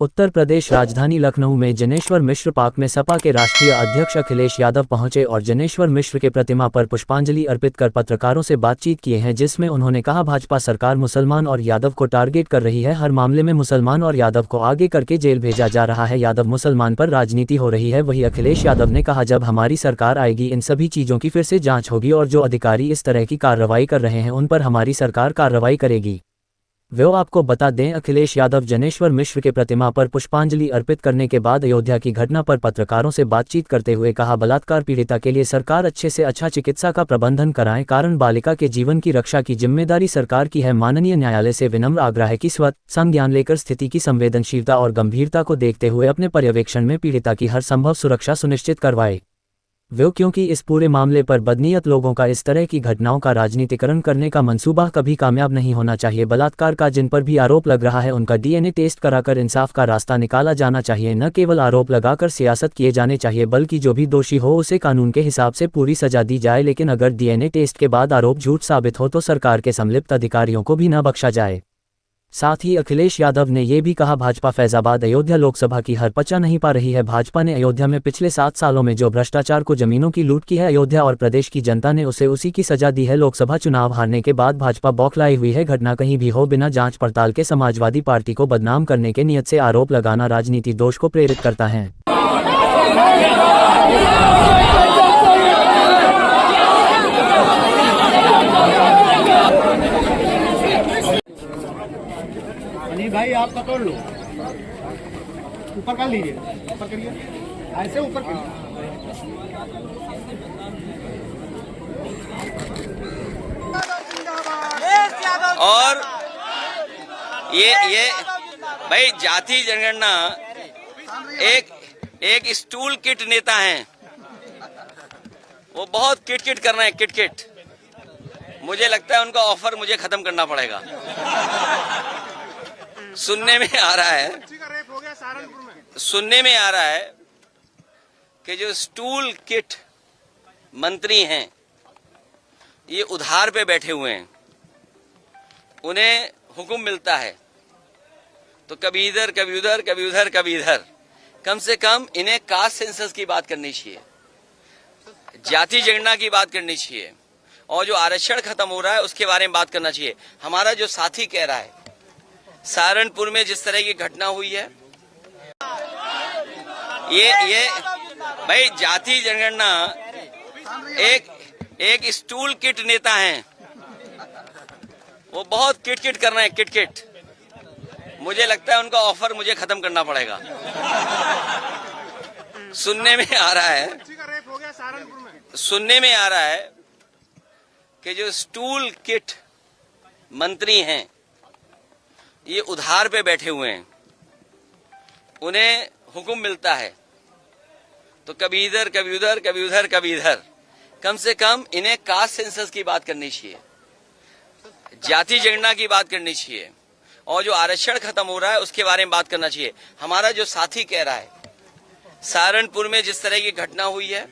उत्तर प्रदेश राजधानी लखनऊ में जनेश्वर मिश्र पार्क में सपा के राष्ट्रीय अध्यक्ष अखिलेश यादव पहुंचे और जनेश्वर मिश्र के प्रतिमा पर पुष्पांजलि अर्पित कर पत्रकारों से बातचीत किए हैं, जिसमें उन्होंने कहा भाजपा सरकार मुसलमान और यादव को टारगेट कर रही है। हर मामले में मुसलमान और यादव को आगे करके जेल भेजा जा रहा है। यादव मुसलमान पर राजनीति हो रही है। वहीं अखिलेश यादव ने कहा जब हमारी सरकार आएगी इन सभी चीजों की फिर से जाँच होगी और जो अधिकारी इस तरह की कार्रवाई कर रहे हैं उन पर हमारी सरकार कार्रवाई करेगी। वो आपको बता दें, अखिलेश यादव जनेश्वर मिश्र के प्रतिमा पर पुष्पांजलि अर्पित करने के बाद अयोध्या की घटना पर पत्रकारों से बातचीत करते हुए कहा बलात्कार पीड़िता के लिए सरकार अच्छे से अच्छा चिकित्सा का प्रबंधन कराएं, कारण बालिका के जीवन की रक्षा की जिम्मेदारी सरकार की है। माननीय न्यायालय से विनम्र आग्रह है कि स्वतः संज्ञान लेकर स्थिति की संवेदनशीलता और गंभीरता को देखते हुए अपने पर्यवेक्षण में पीड़िता की हर संभव सुरक्षा सुनिश्चित करवाए। वो क्योंकि इस पूरे मामले पर बदनीयत लोगों का इस तरह की घटनाओं का राजनीतिकरण करने का मंसूबा कभी कामयाब नहीं होना चाहिए। बलात्कार का जिन पर भी आरोप लग रहा है उनका डीएनए टेस्ट कराकर इंसाफ का रास्ता निकाला जाना चाहिए। न केवल आरोप लगाकर सियासत किए जाने चाहिए बल्कि जो भी दोषी हो उसे कानून के हिसाब से पूरी सजा दी जाए। लेकिन अगर डीएनए टेस्ट के बाद आरोप झूठ साबित हो तो सरकार के संलिप्त अधिकारियों को भी न बख्शा जाए। साथ ही अखिलेश यादव ने ये भी कहा भाजपा फैजाबाद अयोध्या लोकसभा की हर पचा नहीं पा रही है। भाजपा ने अयोध्या में पिछले 7 सालों में जो भ्रष्टाचार को जमीनों की लूट की है, अयोध्या और प्रदेश की जनता ने उसे उसी की सजा दी है। लोकसभा चुनाव हारने के बाद भाजपा बौखलाई हुई है। घटना कहीं भी हो, बिना जांच पड़ताल के समाजवादी पार्टी को बदनाम करने के नियत से आरोप लगाना राजनीति दोष को प्रेरित करता है। भाई आप पकड़ लो, ऊपर कर लीजिए, ऊपर करिए, ऐसे ऊपर करिए। और ये भाई जाति जनगणना एक स्टूल किट नेता हैं, वो बहुत किट कर रहे हैं, किट। मुझे लगता है उनका ऑफर मुझे खत्म करना पड़ेगा। सुनने में आ रहा है कि जो स्टूल किट मंत्री हैं ये उधार पे बैठे हुए हैं, उन्हें हुक्म मिलता है तो कभी इधर कभी उधर, कभी उधर कभी इधर। कम से कम इन्हें कास्ट सेंसस की बात करनी चाहिए, जाति जनगणना की बात करनी चाहिए और जो आरक्षण खत्म हो रहा है उसके बारे में बात करना चाहिए। हमारा जो साथी कह रहा है सहारनपुर में जिस तरह की घटना हुई है, ये भाई जाति जनगणना एक स्टूल किट नेता हैं, वो बहुत किट कर रहे हैं, किट। मुझे लगता है उनका ऑफर मुझे खत्म करना पड़ेगा। सुनने में आ रहा है कि जो स्टूल किट मंत्री हैं ये उधार पे बैठे हुए हैं, उन्हें हुक्म मिलता है तो कभी इधर कभी उधर, कभी उधर कभी इधर। कम से कम इन्हें कास्ट सेंसस की बात करनी चाहिए, जाति जनगणना की बात करनी चाहिए और जो आरक्षण खत्म हो रहा है उसके बारे में बात करना चाहिए। हमारा जो साथी कह रहा है सहारनपुर में जिस तरह की घटना हुई है